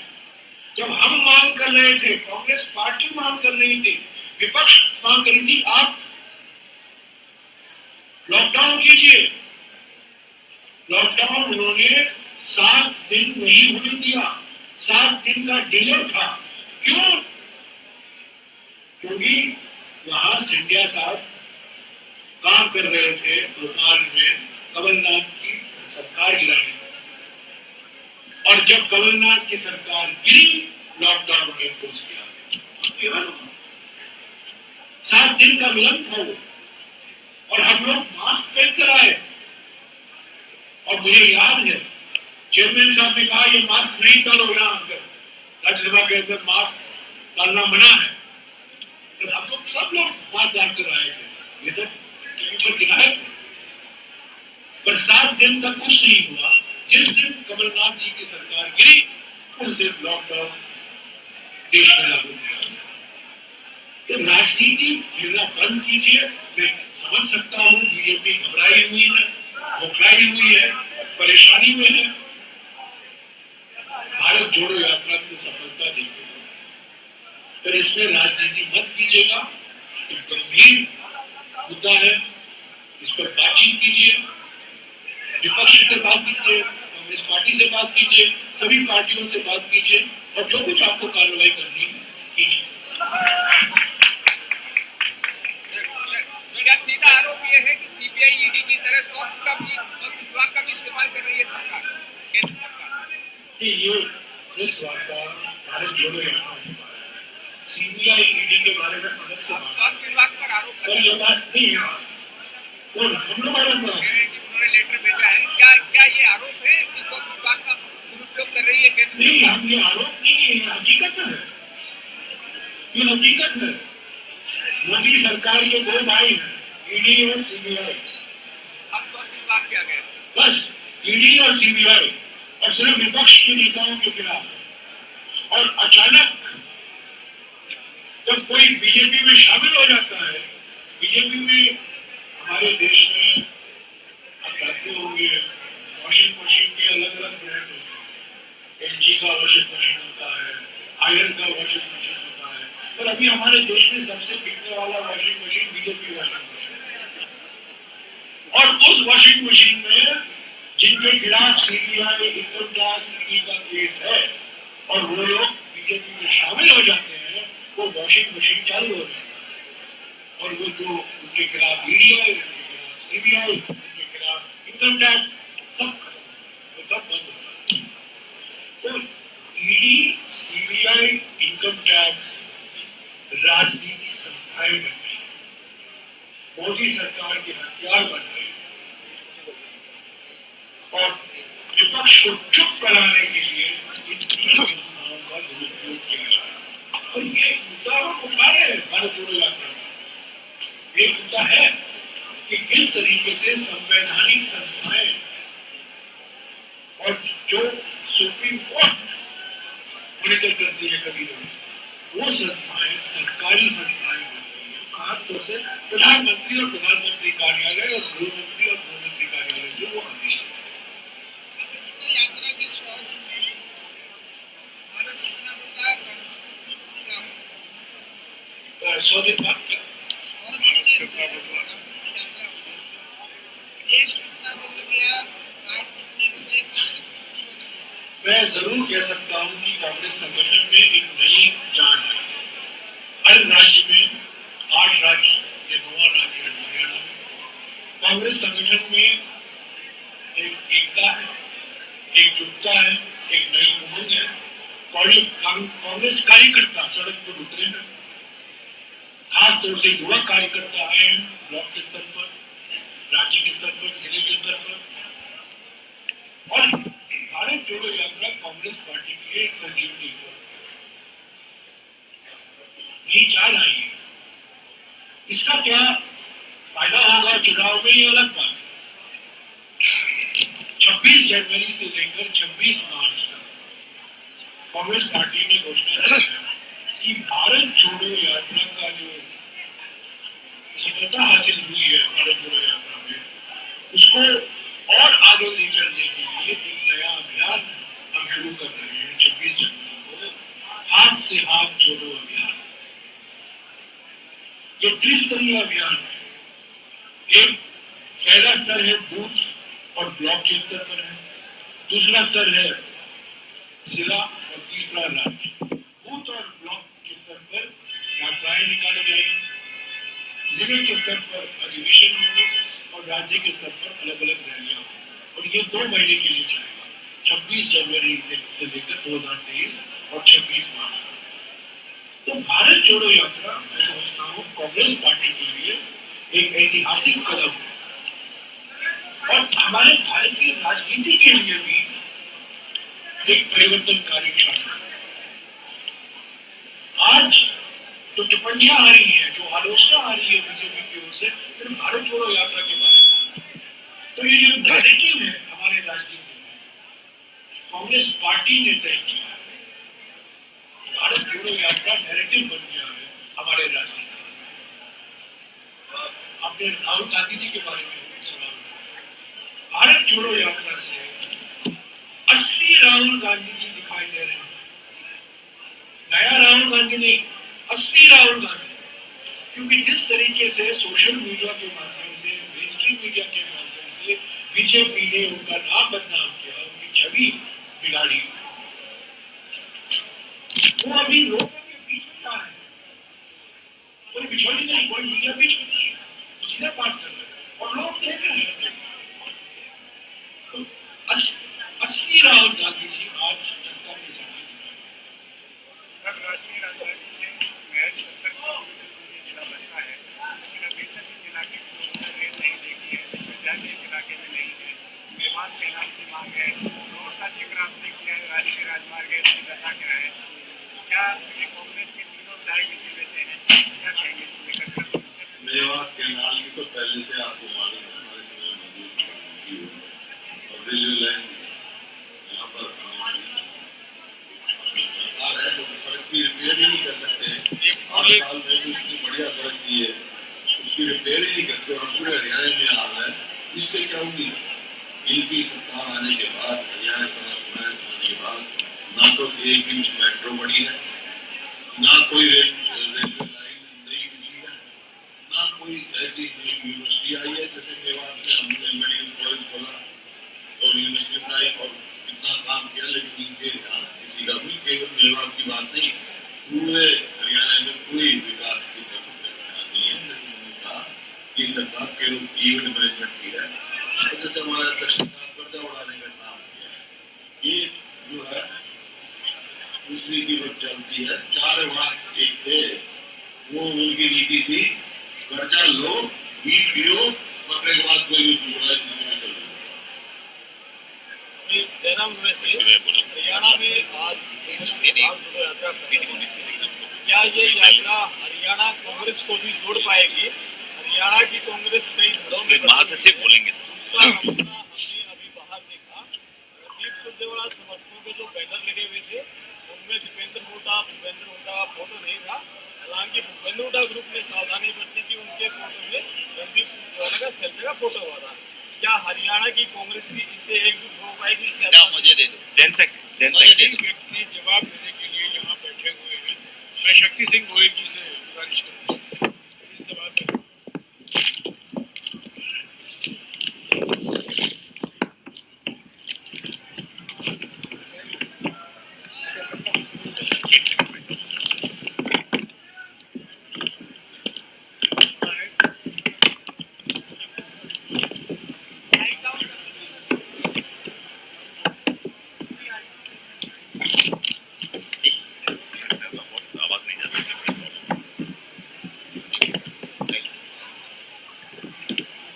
[SPEAKER 1] जब हम मांग कर रहे थे, कांग्रेस पार्टी मांग कर रही थी, विपक्ष मांग कर रही थी, आप लॉकडाउन कीजिए। लॉकडाउन उन्होंने 7 दिन नहीं होने दिया, 7 दिन का डिले था। क्यों? क्योंकि वहां सिंधिया साहब काम कर रहे थे भोपाल में कमलनाथ की सरकार गिराने। और जब कमलनाथ की सरकार गिरी, लॉकडाउन इम्पोज किया। 7 दिन का विलंब था वो, और हम लोग मास्क पहन कर आए। और मुझे याद है चेयरमैन साहब ने कहा ये मास्क नहीं डालो, यहाँ अंदर राज्यसभा के अंदर मास्क डालना मना है। तो हम लोग सब लोग मास्क डालकर आए थे, ये सब टीवी पर दिखाया था। पर 7 दिन तक कुछ नहीं हुआ। जिस दिन कमलनाथ जी की सरकार गिरी, उस दिन लॉकडाउन देश में लागू किया। तो राजनीति खेलना बंद कीजिए। मैं समझ सकता हूँ बीजेपी घबराई हुई है, बौखलाई हुई है, परेशानी में है। भारत जोड़ो यात्रा को सफलता देगी, पर इसमें राजनीति मत कीजिएगा। एक गंभीर मुद्दा है, इस पर बातचीत कीजिए, विपक्ष से बात कीजिए, कांग्रेस पार्टी से बात कीजिए, सभी पार्टियों से बात कीजिए, और जो कुछ आपको कार्रवाई करनी है कीजिए।
[SPEAKER 5] सीधा आरोप यह है कि सीबीआई ईडी की तरह स्वतंत्र विभाग का भी इस्तेमाल कर रही है सरकार, केंद्र सरकार।
[SPEAKER 1] ये प्रेस वार्ता भारत जोड़ो यात्रा के बारे में, सीबीआई ईडी के बारे में अलग से बात
[SPEAKER 5] स्वास्थ्य विभाग पर आरोप
[SPEAKER 1] पर ये बात नहीं है। वो हम लोग आरोप
[SPEAKER 5] कह रहे हैं कि उन्होंने लेटर भेजा है, क्या ये आरोप है कि स्वास्थ्य विभाग का दुरुपयोग कर रही है केंद्र
[SPEAKER 1] नहीं,
[SPEAKER 5] सरकार?
[SPEAKER 1] हम ये आरोप नहीं है, ये हकीकत है, ये हकीकत है। मोदी सरकार के दो भाई हैं, ईडी और सीबीआई।
[SPEAKER 5] अब स्वास्थ्य विभाग क्या गया?
[SPEAKER 1] बस ईडी और सीबीआई, और सिर्फ विपक्ष के नेताओं के खिलाफ। और अचानक जब कोई बीजेपी में शामिल हो जाता है, बीजेपी में हमारे देश में आप जानते होंगे वॉशिंग मशीन के अलग अलग ब्रांड होते हैं। एलजी का वॉशिंग मशीन होता है, आयरन का वॉशिंग मशीन होता है, पर अभी हमारे देश में सबसे बिकने वाला washing machine BJP washing machine है। और उस वॉशिंग मशीन में जिनके खिलाफ सीबीआई, इनकम टैक्स, ईडी का केस है और वो लोग बीजेपी में शामिल हो जाते हैं, वो वॉशिंग मशीन चालू हो जाती है। और वो जो उनके खिलाफ ईडी है, उनके खिलाफ सीबीआई, उनके खिलाफ इनकम टैक्स, सब बंद हो जाता है। तो ईडी, सीबीआई, इनकम टैक्स राजनीतिक संस्थाएं बन गई, मोदी सरकार के हथियार बन गए और विपक्ष को चुप कराने के लिए इन तीन संस्थाओं का दुरुपयोग किया जा रहा है। और ये मुद्दा हम उठा रहे हैं भारत जोड़ो यात्रा में। ये मुद्दा है कि किस तरीके से संवैधानिक संस्थाएं और जो सुप्रीम कोर्ट मॉनिटर करती है कभी कभी, वो संस्थाएं सरकारी संस्थाएं बन गई है। खासतौर से प्रधानमंत्री और प्रधानमंत्री कार्यालय और गृहमंत्री और गृहमंत्री कार्यालय से वो आदेश है।
[SPEAKER 5] यात्रा के 100 दिन में भारत कितना बदला?
[SPEAKER 1] 100 दिन बाद क्या?
[SPEAKER 5] 100 दिन के अंदर यात्रा देश कितना बदल गया, आप कितने बदले, कांग्रेस कितनी बदल गई?
[SPEAKER 1] मैं जरूर कह सकता हूं कि कांग्रेस संगठन में एक नई जान है। हर राज्य में 8 राज्य, ये 9वां राज्य है हरियाणा में, कांग्रेस संगठन में एक एकता है, एकजुटता है, एक नई उमंग है। कांग्रेस कार्यकर्ता सड़क पर उतरे हैं, खासतौर से युवा कार्यकर्ता आए हैं ब्लॉक के स्तर पर, राज्य के स्तर पर, जिले के स्तर पर। और भारत जोड़ो यात्रा कांग्रेस पार्टी के लिए एक संजीवनी है, नई चाल आई है। इसका क्या फायदा होगा चुनाव में, ये अलग बात है। 26 जनवरी से लेकर 26 मार्च तक कांग्रेस पार्टी ने घोषणा की है कि भारत जोड़ो यात्रा का जो सफलता हासिल हुई है भारत जोड़ो यात्रा में, उसको और आगे ले चलने के लिए एक नया अभियान हम शुरू कर रहे हैं 26 जनवरी को, हाथ से हाथ जोड़ो अभियान। ये त्रिस्तरीय अभियान है। एक पहला स्तर है बूथ और ब्लॉक के स्तर पर है, दूसरा स्तर है जिला और तीसरा राज्य। बूथ और ब्लॉक के स्तर पर यात्राएं निकाली जाएंगी, जिले के स्तर पर अधिवेशन होंगे और राज्य के स्तर पर अलग अलग रैलियां होंगी। और ये 2 महीने के लिए चलेगा, 26 जनवरी से लेकर 2023 और 26 मार्च तक। तो भारत जोड़ो यात्रा मैं समझता हूँ कांग्रेस पार्टी के लिए एक ऐतिहासिक कदम है और हमारे भारतीय राजनीति के लिए भी एक परिवर्तनकारी क्षण है। आज जो टिप्पणियां आ रही है, जो आलोचना आ रही है बीजेपी की ओर से सिर्फ भारत जोड़ो यात्रा के बारे में, तो ये जो नैरेटिव है हमारे राजनीति में, कांग्रेस पार्टी ने तय किया है। भारत जोड़ो यात्रा नैरेटिव बन गया है हमारे राजनीति में। आपने राहुल गांधी जी के बारे में सुना, भारत जोड़ो यात्रा से असली राहुल गांधी जी दिखाई दे रहे हैं। नया राहुल गांधी नहीं, असली राहुल गांधी। क्योंकि जिस तरीके से सोशल मीडिया के माध्यम से, मेनस्ट्रीम मीडिया के माध्यम से बीजेपी ने उनका नाम बदनाम किया, उनकी छवि बिगाड़ी, वो अभी लोगों के बीच में जा रहे हैं। कोई बिछोड़ी नहीं, कोई मीडिया बीच में नहीं है, उसने बात कर रहे हैं और लोग देख रहे हैं। राहुल गांधी जी आज जनता के सामने
[SPEAKER 5] राष्ट्रीय राजधानी से महज 70 किलोमीटर दूर ये जिला बनता है, लेकिन अभी तक इस इलाके की लोगों ने रेल नहीं देखी है, जाति इस इलाके में नहीं है। मेवात के नाम की मांग है, रोहता चेक रास्ते की है, राष्ट्रीय राजमार्ग है, इसकी दशा क्या है? क्या ये कांग्रेस के तीनों विधायक इसी में से हैं? क्या कहेंगे इसको लेकर?
[SPEAKER 2] मेवात के नाल की तो पहले से आपको मालूम है, हमारे समय में मौजूद थी और रेलवे लाइन यहाँ पर सरकार है जो सड़क की रिपेयर ही नहीं कर सकते। 8 साल में भी उससे बढ़िया सड़क की है, उसकी रिपेयर ही नहीं करते और पूरे हरियाणा में आ रहा है। इससे क्या होगी? इनकी सरकार आने के बाद, हरियाणा आने के बाद ना तो एक इंच मेट्रो बनी है, ना कोई रेलवे लाइन नई बिछी है, ना कोई ऐसी यूनिवर्सिटी आई है। जैसे मेवात में हमने मेडिकल कॉलेज खोला और यूनिवर्सिटी बनाई और इतना काम किया, लेकिन इनके यहाँ किसी का भी, केवल मेवात की बात नहीं, पूरे हरियाणा में कोई विकास की नहीं है। लेकिन उन्होंने कहा कि सरकार केवल इवेंट मैनेजमेंट की है, जैसे हमारा कर्जा उड़ाने का काम किया है। ये जो है दूसरी की बात चलती है। 4 वाक एक थे, वो उनकी नीति थी कर्जा लो, घी पियो, मरने के बाद कोई भी दूसरा नीति में चल
[SPEAKER 5] जयराम वैसे हरियाणा में आज यात्रा, क्या ये यात्रा हरियाणा कांग्रेस को भी जोड़ पाएगी? हरियाणा की कांग्रेस कई धड़ों में
[SPEAKER 4] महासचिव बोलेंगे सर।
[SPEAKER 5] उसका हमने अभी बाहर देखा, रणदीप सुरजेवाला समर्थकों के जो बैनर लगे हुए थे उनमें भूपेंद्र हुड्डा का फोटो नहीं था। हालांकि भूपेंद्र हुड्डा ग्रुप ने सावधानी बरती कि उनके फोटो में रणदीप सुरजेवाला का सेल्फी का फोटो हुआ था। क्या हरियाणा की कांग्रेस भी इससे एकजुट हो पाएगी?
[SPEAKER 4] मुझे दे दो व्यक्ति
[SPEAKER 1] जवाब देने के लिए यहाँ बैठे हुए हैं। मैं शक्ति सिंह गोयल जी से गुजारिश करूँगा इस सवाल पर।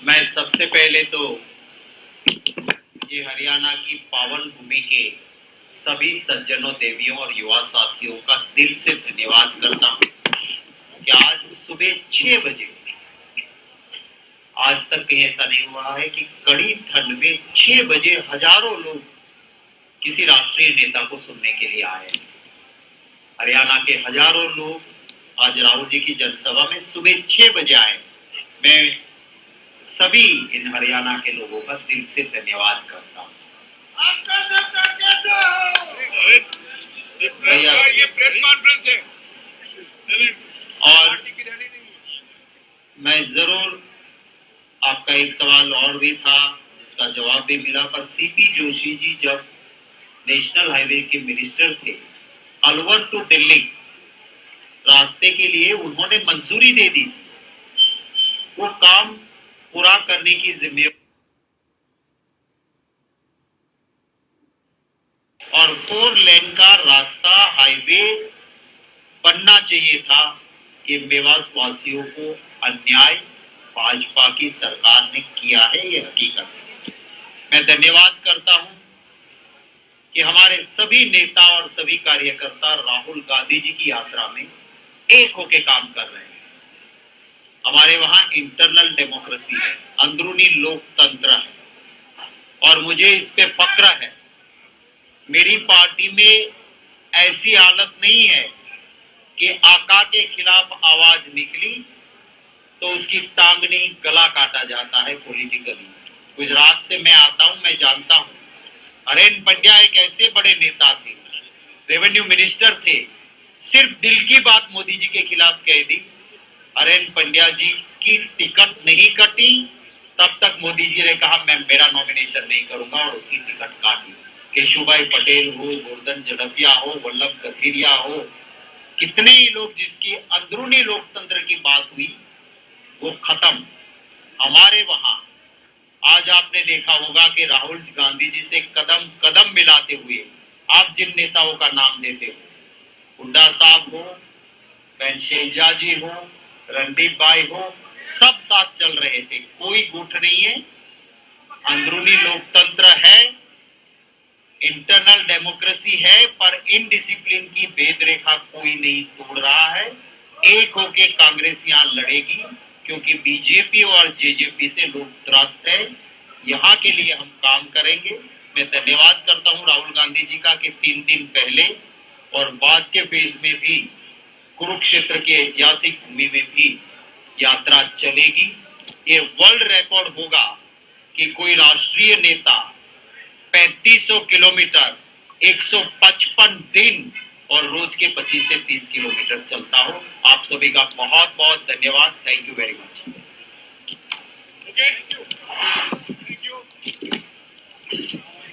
[SPEAKER 6] मैं सबसे पहले तो ये हरियाणा की पावन भूमि के सभी सज्जनों, देवियों और युवा साथियों का दिल से धन्यवाद करता हूँ कि आज सुबह 6 बजे, आज तक कहीं ऐसा नहीं हुआ है कि कड़ी ठंड में 6 बजे हजारों लोग किसी राष्ट्रीय नेता को सुनने के लिए आए। हरियाणा के हजारों लोग आज राहुल जी की जनसभा में सुबह 6 बजे आए। मैं सभी इन हरियाणा के लोगों का दिल से धन्यवाद करता हूँ।
[SPEAKER 5] ये प्रेस कॉन्फ्रेंस है
[SPEAKER 6] और मैं जरूर, आपका एक सवाल और भी था जिसका जवाब भी मिला, पर सीपी जोशी जी जब नेशनल हाईवे के मिनिस्टर थे, अलवर टू दिल्ली रास्ते के लिए उन्होंने मंजूरी दे दी। वो काम पूरा करने की जिम्मेदारी और 4 लेन का रास्ता हाईवे बनना चाहिए था कि मेवात वासियों को अन्याय भाजपा की सरकार ने किया है, ये हकीकत है। मैं धन्यवाद करता हूं कि हमारे सभी नेता और सभी कार्यकर्ता राहुल गांधी जी की यात्रा में एक होके काम कर रहे हैं। हमारे वहां इंटरनल डेमोक्रेसी है, अंदरूनी लोकतंत्र है और मुझे इस पे फक्र है। मेरी पार्टी में ऐसी हालत नहीं है कि आका के खिलाफ आवाज निकली तो उसकी टांगनी गला काटा जाता है पॉलिटिकली। गुजरात से मैं आता हूं, मैं जानता हूं। हरेन पंड्या एक ऐसे बड़े नेता थे, रेवेन्यू मिनिस्टर थे, सिर्फ दिल की बात मोदी जी के खिलाफ कह दी। हरेन पंड्या जी की टिकट नहीं कटी, तब तक मोदी जी ने कहा मैं मेरा नॉमिनेशन नहीं करूंगा और उसकी टिकट काटी। केशुभाई पटेल हो, गोवर्धन जड़पिया हो, वल्लभ कथीरिया हो, कितने ही लोग जिसकी अंदरूनी लोकतंत्र की बात हुई वो खत्म। हमारे वहां आज आपने देखा होगा कि राहुल गांधी जी से कदम कदम मिलाते हुए आप जिन नेताओं का नाम देते हो, हुड्डा साहब हो, बहन शैलजा जी हो, रणदीप भाई हो, सब साथ चल रहे थे। कोई गुट नहीं है, अंदरूनी लोकतंत्र है, इंटरनल डेमोक्रेसी है, पर इनडिसिप्लिन की भेद रेखा कोई नहीं तोड़ रहा है। एक होके कांग्रेस यहाँ लड़ेगी, क्योंकि बीजेपी और जेजेपी से लोग त्रस्त है। यहाँ के लिए हम काम करेंगे। मैं धन्यवाद करता हूँ राहुल गांधी जी का कि 3 दिन पहले और बाद के फेज में भी कुरुक्षेत्र के ऐतिहासिक भूमि में भी यात्रा चलेगी। ये वर्ल्ड रिकॉर्ड होगा कि कोई राष्ट्रीय नेता 3500 किलोमीटर 155 दिन और रोज के 25 से 30 किलोमीटर चलता हो। आप सभी का बहुत बहुत धन्यवाद।